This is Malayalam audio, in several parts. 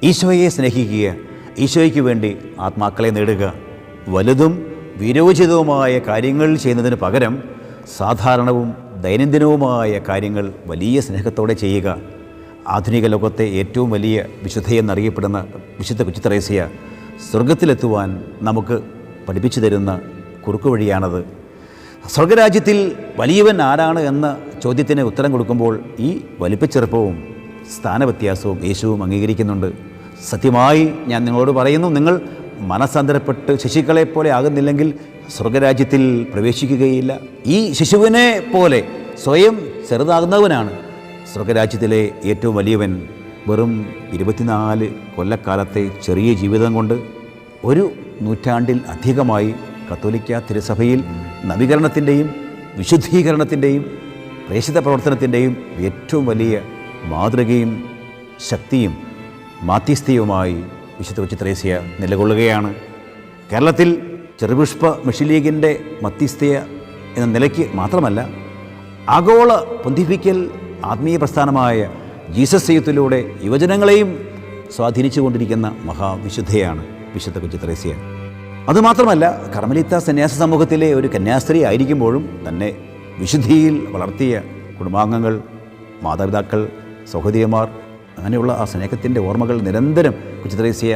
ഈശോയെ സ്നേഹിക്കുക, ഈശോയ്ക്ക് വേണ്ടി ആത്മാക്കളെ നേടുക. വലുതും വീരോചിതവുമായ കാര്യങ്ങൾ ചെയ്യുന്നതിന് പകരം സാധാരണവും ദൈനംദിനവുമായ കാര്യങ്ങൾ വലിയ സ്നേഹത്തോടെ ചെയ്യുക. ആധുനിക ലോകത്തെ ഏറ്റവും വലിയ വിശുദ്ധയെന്നറിയപ്പെടുന്ന വിശുദ്ധ കൊച്ചു ത്രേസ്യ സ്വർഗത്തിലെത്തുവാൻ നമുക്ക് പഠിപ്പിച്ചു തരുന്ന കുറുക്കുവഴിയാണത്. സ്വർഗരാജ്യത്തിൽ വലിയവൻ ആരാണ് എന്ന ചോദ്യത്തിന് ഉത്തരം കൊടുക്കുമ്പോൾ ഈ വലിപ്പച്ചെറുപ്പവും സ്ഥാനവ്യത്യാസവും യേശുവും അംഗീകരിക്കുന്നുണ്ട്. സത്യമായി ഞാൻ നിങ്ങളോട് പറയുന്നു, നിങ്ങൾ മനസ്സാന്തരപ്പെട്ട് ശിശുക്കളെപ്പോലെ ആകുന്നില്ലെങ്കിൽ സ്വർഗരാജ്യത്തിൽ പ്രവേശിക്കുകയില്ല. ഈ ശിശുവിനെ പോലെ സ്വയം ചെറുതാകുന്നവനാണ് സ്വർഗരാജ്യത്തിലെ ഏറ്റവും വലിയവൻ. വെറും 24 കൊല്ലക്കാലത്തെ ചെറിയ ജീവിതം കൊണ്ട് 1 നൂറ്റാണ്ടിൽ അധികമായി കത്തോലിക്ക തിരുസഭയിൽ നവീകരണത്തിൻ്റെയും വിശുദ്ധീകരണത്തിൻ്റെയും പ്രേക്ഷിത പ്രവർത്തനത്തിൻ്റെയും ഏറ്റവും വലിയ മാതൃകയും ശക്തിയും മാധ്യസ്ഥയുമായി വിശുദ്ധ കൊച്ചു ത്രേസ്യ നിലകൊള്ളുകയാണ്. കേരളത്തിൽ ചെറുപുഷ്പ മിഷൻ ലീഗിൻ്റെ മധ്യസ്ഥയ എന്ന നിലയ്ക്ക് മാത്രമല്ല, ആഗോള പൊന്തിഫിക്കൽ ആത്മീയ പ്രസ്ഥാനമായ ജീസസ് യൂത്തിലൂടെ യുവജനങ്ങളെയും സ്വാധീനിച്ചു കൊണ്ടിരിക്കുന്ന മഹാവിശുദ്ധയാണ് വിശുദ്ധ കൊച്ചു ത്രേസ്യ. അതുമാത്രമല്ല, കർമ്മലിത്ത സന്യാസ സമൂഹത്തിലെ ഒരു കന്യാസ്ത്രീ ആയിരിക്കുമ്പോഴും തന്നെ വിശുദ്ധിയിൽ വളർത്തിയ കുടുംബാംഗങ്ങൾ, മാതാപിതാക്കൾ, സഹോദരിമാർ, അങ്ങനെയുള്ള ആ സ്നേഹത്തിൻ്റെ ഓർമ്മകൾ നിരന്തരം കൊച്ചു ത്രേസ്യ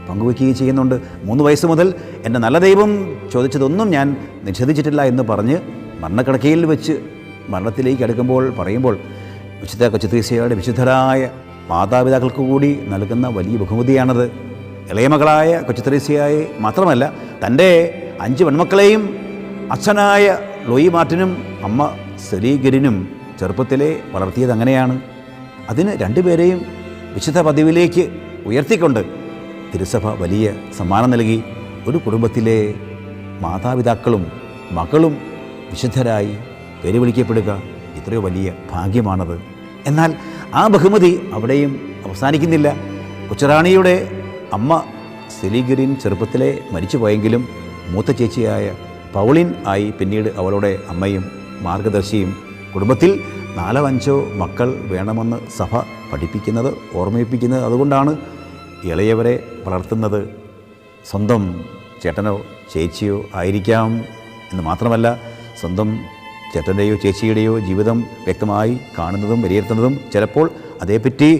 പങ്കുവയ്ക്കുകയും ചെയ്യുന്നുണ്ട്. 3 വയസ്സ് മുതൽ എൻ്റെ നല്ല ദൈവം ചോദിച്ചതൊന്നും ഞാൻ നിഷേധിച്ചിട്ടില്ല എന്ന് പറഞ്ഞ് മരണക്കിടക്കയിൽ വെച്ച് മരണത്തിലേക്ക് അടുക്കുമ്പോൾ പറയുമ്പോൾ വിശുദ്ധ കൊച്ചു ത്രേസ്യയുടെ വിശുദ്ധരായ മാതാപിതാക്കൾക്ക് കൂടി നൽകുന്ന വലിയ ബഹുമതിയാണത്. ഇളയ മകളായ കൊച്ചു ത്രേസ്യയെ മാത്രമല്ല, തൻ്റെ 5 പെൺമക്കളെയും അച്ഛനായ ലോയി മാർട്ടിനും അമ്മ സെലീഗരിനും ചെറുപ്പത്തിലെ വളർത്തിയത് അങ്ങനെയാണ്. അതിന് 2 പേരെയും വിശുദ്ധ പദവിയിലേക്ക് ഉയർത്തിക്കൊണ്ട് തിരുസഭ വലിയ സമ്മാനം നൽകി. ഒരു കുടുംബത്തിലെ മാതാപിതാക്കളും മക്കളും വിശുദ്ധരായി പേര് വിളിക്കപ്പെടുക എത്രയോ വലിയ ഭാഗ്യമാണത്. എന്നാൽ ആ ബഹുമതി അവിടെയും അവസാനിക്കുന്നില്ല. കൊച്ചുറാണിയുടെ അമ്മ സെലീഗരിൻ ചെറുപ്പത്തിലെ മരിച്ചുപോയെങ്കിലും മൂത്ത ചേച്ചിയായ പൗളിൻ ആയി പിന്നീട് അവളുടെ അമ്മയും മാർഗദർശിയും. കുടുംബത്തിൽ 4-5 മക്കൾ വേണമെന്ന് സഭ പഠിപ്പിക്കുന്നത്, ഓർമ്മിപ്പിക്കുന്നത് അതുകൊണ്ടാണ്. ഇളയവരെ വളർത്തുന്നത് സ്വന്തം ചേട്ടനോ ചേച്ചിയോ ആയിരിക്കാം എന്ന് മാത്രമല്ല, സ്വന്തം ചേട്ടൻ്റെയോ ചേച്ചിയുടെയോ ജീവിതം വ്യക്തമായി കാണുന്നതും വിലയിരുത്തുന്നതും ചിലപ്പോൾ അതേപ്പറ്റി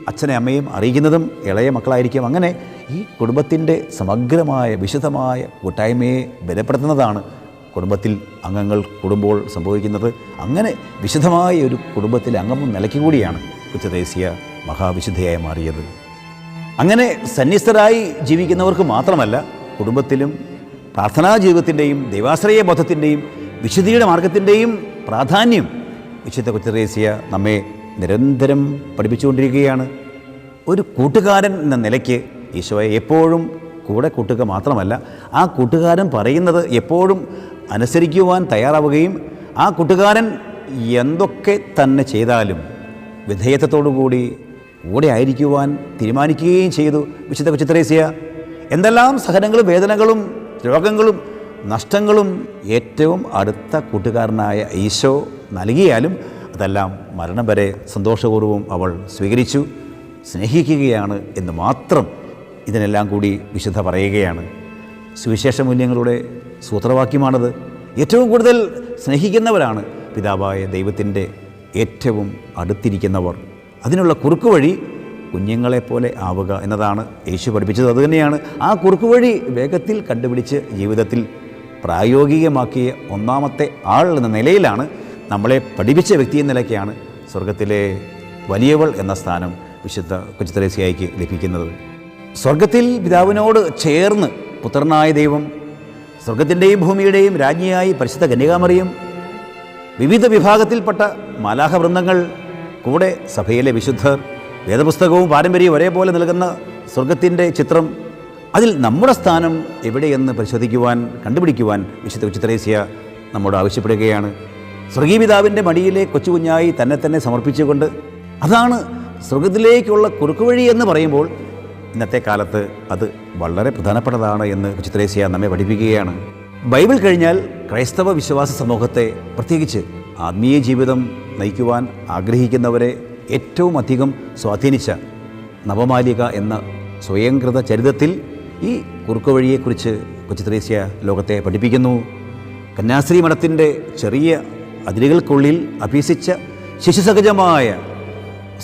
അച്ഛനെ അമ്മയും അറിയിക്കുന്നതും ഇളയ മക്കളായിരിക്കും. അങ്ങനെ ഈ കുടുംബത്തിൻ്റെ സമഗ്രമായ വിശുദ്ധമായ കൂട്ടായ്മയെ ബലപ്പെടുത്തുന്നതാണ് കുടുംബത്തിൽ അംഗങ്ങൾ കൂടുമ്പോൾ സംഭവിക്കുന്നത്. അങ്ങനെ വിശുദ്ധമായ ഒരു കുടുംബത്തിലെ അംഗം നിലയ്ക്ക് കൂടിയാണ് കൊച്ചു ത്രേസ്യ മഹാവിശുദ്ധയായി മാറിയത്. അങ്ങനെ സന്യസ്തരായി ജീവിക്കുന്നവർക്ക് മാത്രമല്ല, കുടുംബത്തിലും പ്രാർത്ഥനാ ജീവിതത്തിൻ്റെയും ദൈവാശ്രയ ബോധത്തിൻ്റെയും വിശുദ്ധിയുടെ മാർഗത്തിൻ്റെയും പ്രാധാന്യം വിശുദ്ധ കൊച്ചു ത്രേസ്യ നമ്മെ നിരന്തരം പഠിപ്പിച്ചുകൊണ്ടിരിക്കുകയാണ്. ഒരു കൂട്ടുകാരൻ എന്ന നിലയ്ക്ക് ഈശോയെ എപ്പോഴും കൂടെ കൂട്ടുക മാത്രമല്ല, ആ കൂട്ടുകാരൻ പറയുന്നത് എപ്പോഴും അനുസരിക്കുവാൻ തയ്യാറാവുകയും ആ കൂട്ടുകാരൻ എന്തൊക്കെ തന്നെ ചെയ്താലും വിധേയത്വത്തോടുകൂടി കൂടെ ആയിരിക്കുവാൻ തീരുമാനിക്കുകയും ചെയ്തു വിശുദ്ധ കൊച്ചു ത്രേസ്യ. എന്തെല്ലാം സഹനങ്ങളും വേദനകളും രോഗങ്ങളും നഷ്ടങ്ങളും ഏറ്റവും അടുത്ത കൂട്ടുകാരനായ ഈശോ നൽകിയാലും അതെല്ലാം മരണം വരെ സന്തോഷപൂർവ്വം അവൾ സ്വീകരിച്ചു. സ്നേഹിക്കുകയാണ് എന്ന് മാത്രം ഇതിനെല്ലാം കൂടി വിശുദ്ധ പറയുകയാണ്. സുവിശേഷ മൂല്യങ്ങളുടെ സൂത്രവാക്യമാണത്. ഏറ്റവും കൂടുതൽ സ്നേഹിക്കുന്നവരാണ് പിതാവായ ദൈവത്തിൻ്റെ ഏറ്റവും അടുത്തിരിക്കുന്നവർ. അതിനുള്ള കുറുക്കുവഴി കുഞ്ഞുങ്ങളെപ്പോലെ ആവുക എന്നതാണ് യേശു പഠിപ്പിച്ചത്. അതുതന്നെയാണ് ആ കുറുക്കുവഴി വേഗത്തിൽ കണ്ടുപിടിച്ച് ജീവിതത്തിൽ പ്രായോഗികമാക്കിയ ഒന്നാമത്തെ ആൾ എന്ന നിലയിലാണ്, നമ്മളെ പഠിപ്പിച്ച വ്യക്തി എന്ന നിലയ്ക്കാണ് സ്വർഗത്തിലെ വലിയവൾ എന്ന സ്ഥാനം വിശുദ്ധ കൊച്ചു ത്രേസ്യയ്ക്ക് ലഭിക്കുന്നത്. സ്വർഗത്തിൽ പിതാവിനോട് ചേർന്ന് പുത്രനായ ദൈവം, സ്വർഗത്തിൻ്റെയും ഭൂമിയുടെയും രാജ്ഞിയായി പരിശുദ്ധ കന്യകാമറിയം, വിവിധ വിഭാഗത്തിൽപ്പെട്ട മാലാഖ വൃന്ദങ്ങൾ, കൂടെ സഭയിലെ വിശുദ്ധർ, വേദപുസ്തകവും പാരമ്പര്യവും ഒരേപോലെ നൽകുന്ന സ്വർഗത്തിൻ്റെ ചിത്രം, അതിൽ നമ്മുടെ സ്ഥാനം എവിടെയെന്ന് പരിശോധിക്കുവാൻ, കണ്ടുപിടിക്കുവാൻ വിശുദ്ധ കൊച്ചു ത്രേസ്യ നമ്മോട് ആവശ്യപ്പെടുകയാണ്. സ്വർഗീയ പിതാവിൻ്റെ മടിയിലെ കൊച്ചുകുഞ്ഞായി തന്നെ സമർപ്പിച്ചുകൊണ്ട്, അതാണ് സ്വർഗത്തിലേക്കുള്ള കുറുക്കുവഴി എന്ന് പറയുമ്പോൾ ഇന്നത്തെ കാലത്ത് അത് വളരെ പ്രധാനപ്പെട്ടതാണ് എന്ന് കൊച്ചു ത്രേസ്യ നമ്മെ പഠിപ്പിക്കുകയാണ്. ബൈബിൾ കഴിഞ്ഞാൽ ക്രൈസ്തവ വിശ്വാസ സമൂഹത്തെ, പ്രത്യേകിച്ച് ആത്മീയ ജീവിതം നയിക്കുവാൻ ആഗ്രഹിക്കുന്നവരെ ഏറ്റവും അധികം സ്വാധീനിച്ച നവമാലിക എന്ന സ്വയംകൃത ചരിതത്തിൽ ഈ കുറുക്കുവഴിയെക്കുറിച്ച് കൊച്ചു ത്രേസ്യ ലോകത്തെ പഠിപ്പിക്കുന്നു. കന്യാസ്ത്രീ മഠത്തിൻ്റെ ചെറിയ അതിരുകൾക്കുള്ളിൽ അഭ്യസിച്ച ശിശുസഹജമായ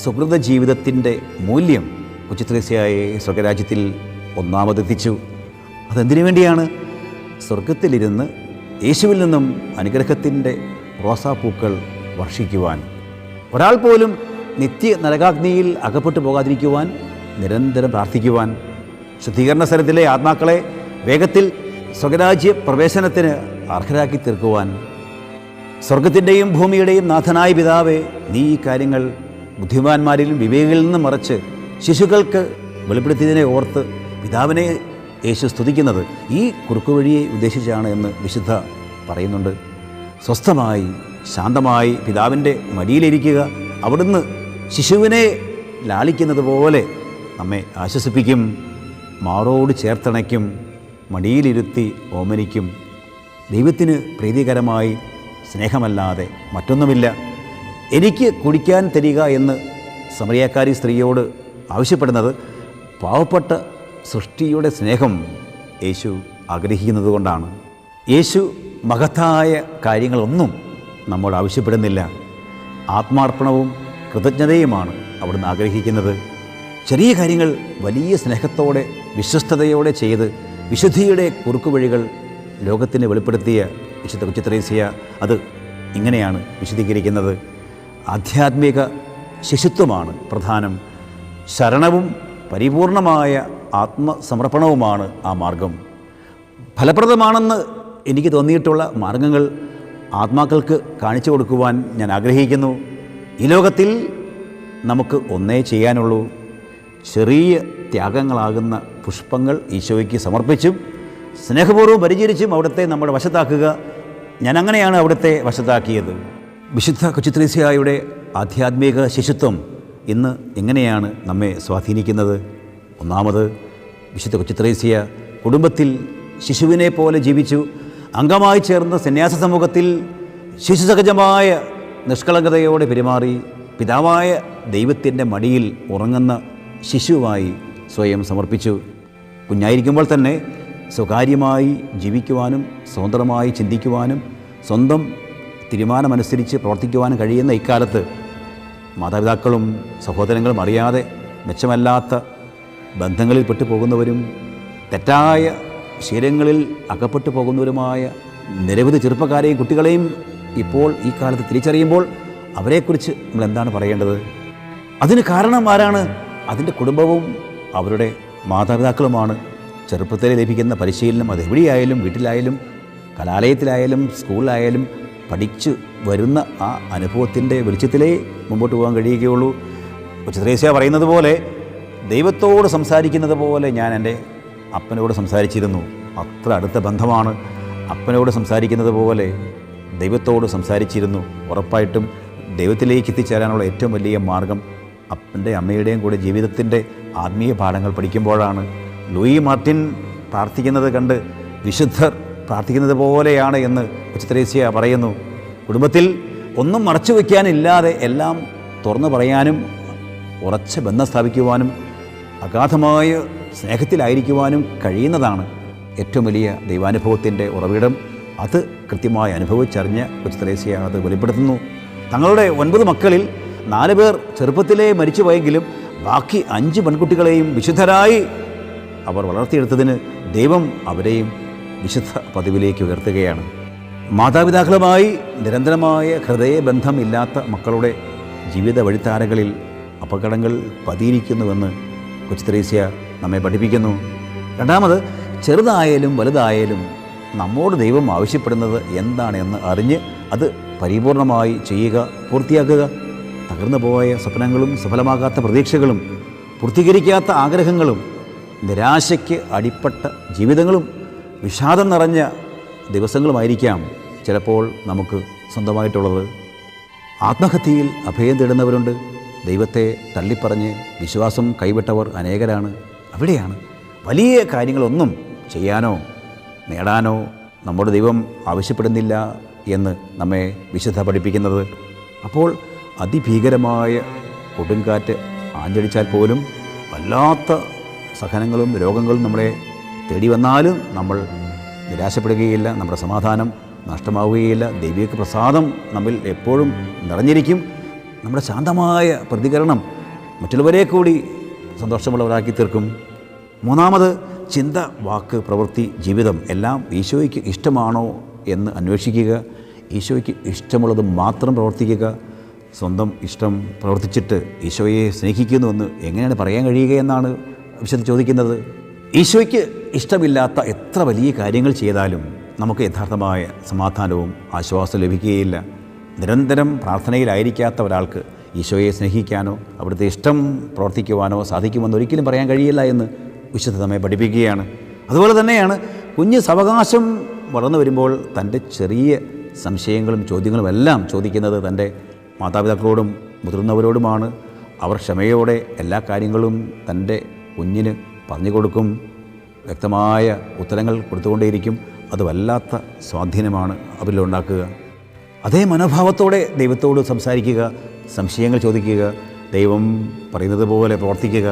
സുഹൃത ജീവിതത്തിൻ്റെ മൂല്യം കൊച്ചു ത്രേസ്യയെ സ്വർഗരാജ്യത്തിൽ ഒന്നാമതെത്തിച്ചു. അതെന്തിനു വേണ്ടിയാണ്? സ്വർഗത്തിലിരുന്ന് യേശുവിൽ നിന്നും അനുഗ്രഹത്തിൻ്റെ റോസാപ്പൂക്കൾ വർഷിക്കുവാൻ, ഒരാൾ പോലും നിത്യ നരകാഗ്നിയിൽ അകപ്പെട്ടു പോകാതിരിക്കുവാൻ നിരന്തരം പ്രാർത്ഥിക്കുവാൻ, ശുദ്ധീകരണ സ്ഥലത്തിലെ ആത്മാക്കളെ വേഗത്തിൽ സ്വർഗരാജ്യ പ്രവേശനത്തിന് അർഹരാക്കി തീർക്കുവാൻ. സ്വർഗത്തിൻ്റെയും ഭൂമിയുടെയും നാഥനായ പിതാവേ, നീ ഈ കാര്യങ്ങൾ ബുദ്ധിമാന്മാരിലും വിവേകികളിൽ നിന്നും മറച്ച് ശിശുക്കൾക്ക് വെളിപ്പെടുത്തിയതിനെ ഓർത്ത് പിതാവിനെ യേശു സ്തുതിക്കുന്നത് ഈ കുറുക്കുവഴിയെ ഉദ്ദേശിച്ചാണ് എന്ന് വിശുദ്ധ പറയുന്നുണ്ട്. സ്വസ്ഥമായി ശാന്തമായി പിതാവിൻ്റെ മടിയിലിരിക്കുക അവിടുന്ന് ശിശുവിനെ ലാളിക്കുന്നത് പോലെ നമ്മെ ആശ്വസിപ്പിക്കും, മാറോട് ചേർത്തണയ്ക്കും, മടിയിലിരുത്തി ഓമനിക്കും. ദൈവത്തിന് പ്രീതികരമായി സ്നേഹമല്ലാതെ മറ്റൊന്നുമില്ല. എനിക്ക് കുടിക്കാൻ തരിക എന്ന് സമറിയാക്കാരി സ്ത്രീയോട് ആവശ്യപ്പെടുന്നത് പാവപ്പെട്ട സൃഷ്ടിയുടെ സ്നേഹം യേശു ആഗ്രഹിക്കുന്നത് കൊണ്ടാണ്. യേശു മഹത്തായ കാര്യങ്ങളൊന്നും നമ്മോട് ആവശ്യപ്പെടുന്നില്ല. ആത്മാർപ്പണവും കൃതജ്ഞതയുമാണ് അവിടുന്ന് ആഗ്രഹിക്കുന്നത്. ചെറിയ കാര്യങ്ങൾ വലിയ സ്നേഹത്തോടെ വിശ്വസ്തയോടെ ചെയ്ത് വിശുദ്ധിയുടെ കുറുക്കുവഴികൾ ലോകത്തിന് വെളിപ്പെടുത്തിയ വിശുദ്ധ കൊച്ചു ത്രേസ്യ അത് ഇങ്ങനെയാണ് വിശദീകരിക്കുന്നത്. ആധ്യാത്മിക ശിശുത്വമാണ് പ്രധാനം. ശരണവും പരിപൂർണമായ ആത്മസമർപ്പണവുമാണ് ആ മാർഗം. ഫലപ്രദമാണെന്ന് എനിക്ക് തോന്നിയിട്ടുള്ള മാർഗങ്ങൾ ആത്മാക്കൾക്ക് കാണിച്ചു കൊടുക്കുവാൻ ഞാൻ ആഗ്രഹിക്കുന്നു. ഈ ലോകത്തിൽ നമുക്ക് ഒന്നേ ചെയ്യാനുള്ളൂ, ചെറിയ ത്യാഗങ്ങളാകുന്ന പുഷ്പങ്ങൾ ഈശോയ്ക്ക് സമർപ്പിച്ചും സ്നേഹപൂർവ്വം പരിചരിച്ചും അവിടുത്തെ നമ്മുടെ വശത്താക്കുക. ഞാൻ അങ്ങനെയാണ് അവിടുത്തെ വശത്താക്കിയത്. വിശുദ്ധ കൊച്ചു ത്രേസ്യയുടെ ആധ്യാത്മിക ശിശുത്വം ഇന്ന് എങ്ങനെയാണ് നമ്മെ സ്വാധീനിക്കുന്നത്? ഒന്നാമത്, വിശുദ്ധ കൊച്ചു ത്രേസ്യ കുടുംബത്തിൽ ശിശുവിനെ പോലെ ജീവിച്ചു. അംഗമായി ചേർന്ന സന്യാസ സമൂഹത്തിൽ ശിശുസഹജമായ നിഷ്കളങ്കതയോടെ പെരുമാറി പിതാവായ ദൈവത്തിൻ്റെ മടിയിൽ ഉറങ്ങുന്ന ശിശുവായി സ്വയം സമർപ്പിച്ചു. കുഞ്ഞായിരിക്കുമ്പോൾ തന്നെ സ്വകാര്യമായി ജീവിക്കുവാനും സ്വതന്ത്രമായി ചിന്തിക്കുവാനും സ്വന്തം തീരുമാനമനുസരിച്ച് പ്രവർത്തിക്കുവാനും കഴിയുന്ന ഇക്കാലത്ത് മാതാപിതാക്കളും സഹോദരങ്ങളും അറിയാതെ മെച്ചമല്ലാത്ത ബന്ധങ്ങളിൽ പെട്ടുപോകുന്നവരും തെറ്റായ ശീലങ്ങളിൽ അകപ്പെട്ടു പോകുന്നവരുമായ നിരവധി ചെറുപ്പക്കാരെയും കുട്ടികളെയും ഇപ്പോൾ ഈ കാലത്ത് തിരിച്ചറിയുമ്പോൾ അവരെക്കുറിച്ച് നമ്മൾ എന്താണ് പറയേണ്ടത്? അതിന് കാരണം ആരാണ്? അതിൻ്റെ കുടുംബവും അവരുടെ മാതാപിതാക്കളുമാണ്. ചെറുപ്പത്തിൽ ലഭിക്കുന്ന പരിശീലനം അതെവിടെയായാലും, വീട്ടിലായാലും കലാലയത്തിലായാലും സ്കൂളിലായാലും പഠിച്ചു വരുന്ന ആ അനുഭവത്തിൻ്റെ വെളിച്ചത്തിലേ മുമ്പോട്ട് പോകാൻ കഴിയുകയുള്ളൂ. കൊച്ചു ത്രേസ്യ പറയുന്നത് പോലെ ദൈവത്തോട് സംസാരിക്കുന്നത് പോലെ ഞാൻ എൻ്റെ അപ്പനോട് സംസാരിച്ചിരുന്നു. അത്ര അടുത്ത ബന്ധമാണ്. അപ്പനോട് സംസാരിക്കുന്നത് പോലെ ദൈവത്തോട് സംസാരിച്ചിരുന്നു. ഉറപ്പായിട്ടും ദൈവത്തിലേക്ക് എത്തിച്ചേരാനുള്ള ഏറ്റവും വലിയ മാർഗം അപ്പൻ്റെ അമ്മയുടെയും കൂടെ ജീവിതത്തിൻ്റെ ആത്മീയ പാഠങ്ങൾ പഠിക്കുമ്പോഴാണ്. ലൂയി മാർട്ടിൻ പ്രാർത്ഥിക്കുന്നത് കണ്ട് വിശുദ്ധർ പ്രാർത്ഥിക്കുന്നത് പോലെയാണ് എന്ന് കൊച്ചു ത്രേസ്യ പറയുന്നു. കുടുംബത്തിൽ ഒന്നും മറച്ചു വയ്ക്കാനില്ലാതെ എല്ലാം തുറന്നു പറയാനും ഉറച്ച ബന്ധം സ്ഥാപിക്കുവാനും അഗാധമായ സ്നേഹത്തിലായിരിക്കുവാനും കഴിയുന്നതാണ് ഏറ്റവും വലിയ ദൈവാനുഭവത്തിൻ്റെ ഉറവിടം. അത് കൃത്യമായി അനുഭവിച്ചറിഞ്ഞ കൊച്ചു ത്രേസ്യ അത് വെളിപ്പെടുത്തുന്നു. തങ്ങളുടെ 9 മക്കളിൽ 4 പേർ ചെറുപ്പത്തിലേ മരിച്ചുപോയെങ്കിലും ബാക്കി 5 പെൺകുട്ടികളെയും വിശുദ്ധരായി അവർ വളർത്തിയെടുത്തതിന് ദൈവം അവരെയും വിശുദ്ധ പദവിയിലേക്ക് ഉയർത്തുകയാണ്. മാതാപിതാക്കളുമായി നിരന്തരമായ ഹൃദയബന്ധം ഇല്ലാത്ത മക്കളുടെ ജീവിത വഴിത്താരകളിൽ അപകടങ്ങൾ പതിയിരിക്കുന്നുവെന്ന് കൊച്ചു ത്രേസ്യ നമ്മെ പഠിപ്പിക്കുന്നു. രണ്ടാമത്, ചെറുതായാലും വലുതായാലും നമ്മോട് ദൈവം ആവശ്യപ്പെടുന്നത് എന്താണെന്ന് അറിഞ്ഞ് അത് പരിപൂർണമായി ചെയ്യുക, പൂർത്തിയാക്കുക. തകർന്നു പോയ സ്വപ്നങ്ങളും സഫലമാകാത്ത പ്രതീക്ഷകളും പൂർത്തീകരിക്കാത്ത ആഗ്രഹങ്ങളും നിരാശയ്ക്ക് അടിപ്പെട്ട ജീവിതങ്ങളും വിഷാദം നിറഞ്ഞ ദിവസങ്ങളുമായിരിക്കാം ചിലപ്പോൾ നമുക്ക് സ്വന്തമായിട്ടുള്ളത്. ആത്മഹത്യയിൽ അഭയം തേടുന്നവരുണ്ട്. ദൈവത്തെ തള്ളിപ്പറഞ്ഞ് വിശ്വാസം കൈവിട്ടവർ അനേകരാണ്. അവിടെയാണ് വലിയ കാര്യങ്ങളൊന്നും ചെയ്യാനോ നേടാനോ നമ്മുടെ ദൈവം ആവശ്യപ്പെടുന്നില്ല എന്ന് നമ്മെ വിശുദ്ധ പഠിപ്പിക്കുന്നത്. അപ്പോൾ അതിഭീകരമായ കൊടുങ്കാറ്റ് ആഞ്ഞടിച്ചാൽ പോലും വല്ലാത്ത സഹനങ്ങളും രോഗങ്ങളും നമ്മളെ തേടി വന്നാലും നമ്മൾ നിരാശപ്പെടുകയില്ല, നമ്മുടെ സമാധാനം നഷ്ടമാവുകയില്ല. ദൈവിക പ്രസാദം നമ്മിൽ എപ്പോഴും നിറഞ്ഞിരിക്കും. നമ്മുടെ ശാന്തമായ പ്രതികരണം മറ്റുള്ളവരെ കൂടി സന്തോഷമുള്ളവരാക്കി തീർക്കും. മൂന്നാമത്, ചിന്ത, വാക്ക്, പ്രവൃത്തി, ജീവിതം എല്ലാം ഈശോയ്ക്ക് ഇഷ്ടമാണോ എന്ന് അന്വേഷിക്കുക. ഈശോയ്ക്ക് ഇഷ്ടമുള്ളത് മാത്രം പ്രവർത്തിക്കുക. സ്വന്തം ഇഷ്ടം പ്രവർത്തിച്ചിട്ട് ഈശോയെ സ്നേഹിക്കുന്നുവെന്ന് എങ്ങനെയാണ് പറയാൻ കഴിയുക എന്നാണ് വിശുദ്ധ ചോദിക്കുന്നത്. ഈശോയ്ക്ക് ഇഷ്ടമില്ലാത്ത എത്ര വലിയ കാര്യങ്ങൾ ചെയ്താലും നമുക്ക് യഥാർത്ഥമായ സമാധാനവും ആശ്വാസവും ലഭിക്കുകയില്ല. നിരന്തരം പ്രാർത്ഥനയിലായിരിക്കാത്ത ഒരാൾക്ക് ഈശോയെ സ്നേഹിക്കാനോ അവിടുത്തെ ഇഷ്ടം പ്രവർത്തിക്കുവാനോ സാധിക്കുമെന്ന് ഒരിക്കലും പറയാൻ കഴിയില്ല എന്ന് വിശുദ്ധ നമ്മെ പഠിപ്പിക്കുകയാണ്. അതുപോലെ തന്നെയാണ് കുഞ്ഞ് സാവകാശം വളർന്നു വരുമ്പോൾ തൻ്റെ ചെറിയ സംശയങ്ങളും ചോദ്യങ്ങളും എല്ലാം ചോദിക്കുന്നത് തൻ്റെ മാതാപിതാക്കളോടും മുതിർന്നവരോടുമാണ്. അവർ ക്ഷമയോടെ എല്ലാ കാര്യങ്ങളും തൻ്റെ കുഞ്ഞിന് പറഞ്ഞു കൊടുക്കും, വ്യക്തമായ ഉത്തരങ്ങൾ കൊടുത്തുകൊണ്ടേയിരിക്കും. അത് വല്ലാത്ത സ്വാധീനമാണ് അവരിലുണ്ടാക്കുക. അതേ മനോഭാവത്തോടെ ദൈവത്തോട് സംസാരിക്കുക, സംശയങ്ങൾ ചോദിക്കുക, ദൈവം പറയുന്നത് പോലെ പ്രവർത്തിക്കുക.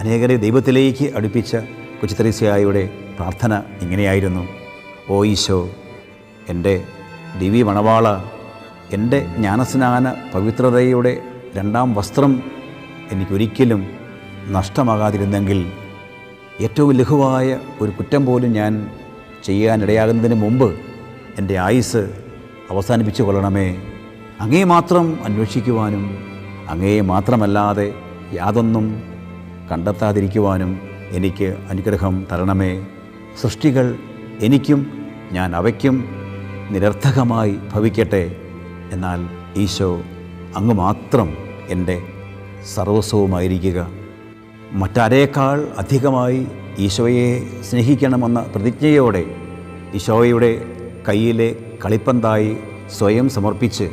അനേകരെ ദൈവത്തിലേക്ക് അടുപ്പിച്ച കൊച്ചു ത്രേസ്യായുടെ പ്രാർത്ഥന ഇങ്ങനെയായിരുന്നു: ഓ ഈശോ, എൻ്റെ ദിവ്യ മണവാള, എൻ്റെ ജ്ഞാനസ്നാന പവിത്രതയുടെ 2ാം വസ്ത്രം എനിക്കൊരിക്കലും നഷ്ടമാകാതിരുന്നെങ്കിൽ ഏറ്റവും ലഘുവായ ഒരു കുറ്റം പോലും ഞാൻ ചെയ്യാനിടയാകുന്നതിന് മുമ്പ് എൻ്റെ ആയുസ് അവസാനിപ്പിച്ചു കൊള്ളണമേ. അങ്ങയെ മാത്രം അന്വേഷിക്കുവാനും അങ്ങയെ മാത്രമല്ലാതെ യാതൊന്നും കണ്ടെത്താതിരിക്കുവാനും എനിക്ക് അനുഗ്രഹം തരണമേ. സൃഷ്ടികൾ എനിക്കും ഞാൻ അവയ്ക്കും നിരർത്ഥകമായി ഭവിക്കട്ടെ. എന്നാൽ ഈശോ, അങ്ങ് മാത്രം എൻ്റെ സർവസ്വവുമായിരിക്കുക. മറ്റാരേക്കാൾ അധികമായി ഈശോയെ സ്നേഹിക്കണമെന്ന പ്രതിജ്ഞയോടെ ഈശോയുടെ കയ്യിലെ കളിപ്പന്തായി സ്വയം സമർപ്പിച്ച്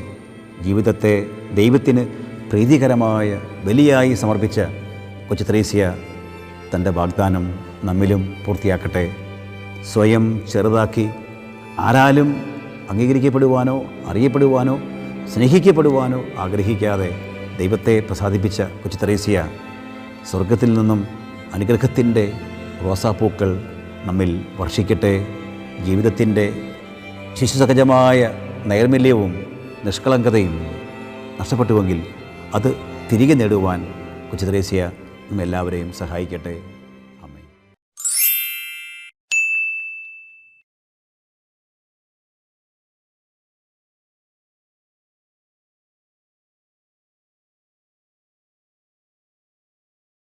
ജീവിതത്തെ ദൈവത്തിന് പ്രീതികരമായ ബലിയായി സമർപ്പിച്ച കൊച്ചു ത്രേസ്യ തൻ്റെ വാഗ്ദാനം നമ്മിലും പൂർത്തിയാക്കട്ടെ. സ്വയം ചെറുതാക്കി ആരാലും അംഗീകരിക്കപ്പെടുവാനോ അറിയപ്പെടുവാനോ സ്നേഹിക്കപ്പെടുവാനോ ആഗ്രഹിക്കാതെ ദൈവത്തെ പ്രസാദിപ്പിച്ച കൊച്ചു ത്രേസ്യ സ്വർഗത്തിൽ നിന്നും അനുഗ്രഹത്തിൻ്റെ റോസാപ്പൂക്കൾ നമ്മിൽ വർഷിക്കട്ടെ. ജീവിതത്തിൻ്റെ ശിശുസഹജമായ നൈർമല്യവും നിഷ്കളങ്കതയും നഷ്ടപ്പെട്ടുവെങ്കിൽ അത് തിരികെ നേടുവാൻ കൊച്ചു ത്രേസ്യ നമ്മെല്ലാവരെയും സഹായിക്കട്ടെ.